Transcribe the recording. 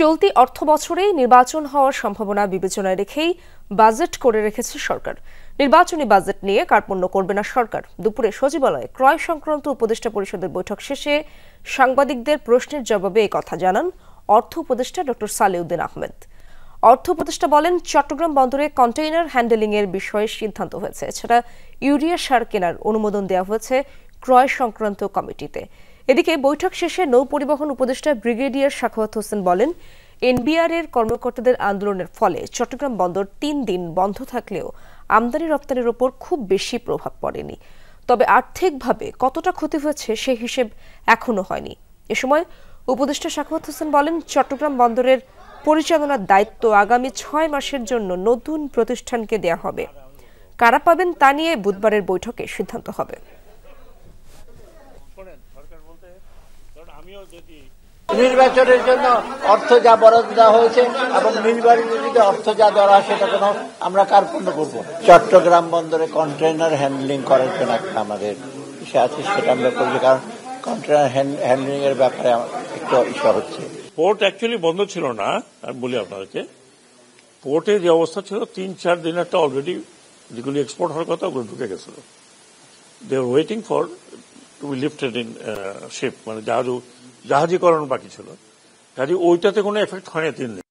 চলতি অর্থবছরে নির্বাচন হওয়ার সম্ভাবনা বিবেচনায় রেখেই বাজেট করে রেখেছে সরকার। নির্বাচনী বাজেট নিয়ে কার্পণ্য করবে না সরকার। দুপুরে সচিবালয়ে ক্রয় সংক্রান্ত উপদেষ্টা পরিষদের বৈঠক শেষে সাংবাদিকদের প্রশ্নের জবাবে এই কথা জানান অর্থ উপদেষ্টা ডক্টর সালেউদ্দিন আহমেদ। অর্থ উপদেষ্টা বলেন, চট্টগ্রাম বন্দরে কন্টেইনার হ্যান্ডেলিং এর বিষয়ে সিদ্ধান্ত হয়েছে। এছাড়া ইউরিয়া সার কেনার অনুমোদন দেওয়া হয়েছে ক্রয় সংক্রান্ত কমিটিতে। এদিকে বৈঠক শেষে নৌ পরিবহন উপদেষ্টা ব্রিগেডিয়ার সাখাওয়াত হোসেন বলেন, এনবিআর এর কর্মকর্তাদের আন্দোলনের ফলে চট্টগ্রাম বন্দর 3 দিন বন্ধ থাকলেও আমদানি রপ্তানির ওপর খুব বেশি প্রভাব পড়েনি। তবে আর্থিকভাবে কতটা ক্ষতি হয়েছে সেই হিসেব এখনো হয়নি। এ সময় উপদেষ্টা সাখাওয়াত হোসেন বলেন, চট্টগ্রাম বন্দরের পরিচালনার দায়িত্ব আগামী 6 মাসের জন্য নতুন প্রতিষ্ঠানকে দেয়া হবে। কারা পাবেন তা নিয়ে বুধবারের বৈঠকে সিদ্ধান্ত হবে। নির্বাচনের জন্য অর্থ যা বরাদ্দ দেওয়া হয়েছে এবং নির্বাচনীতে অর্থ যা দেওয়া হয় সেটা কোনো আমরা কার্পণ্য করব। চট্টগ্রাম বন্দরে কন্টেইনার হ্যান্ডলিং করার জন্য একটা আমাদের ইস্যু আছে, সেটা আমরা করছি, কারণ কন্টেইনার হ্যান্ডলিং এর ব্যাপারে একটু ইস্যু হচ্ছে। পোর্ট অ্যাকচুয়ালি বন্ধ ছিল না, আমি বলি আপনাদেরকে। পোর্টে যে অবস্থা ছিল 3-4 দিন একটা অলরেডি যেগুলি এক্সপোর্ট হওয়ার কথা ওগুলো ঢুকে গেছিল। They are waiting for to be lifted in ship, মানে জাহাজীকরণ বাকি ছিল। কাজে ওইটাতে কোনো এফেক্ট হয়নি 3 দিন।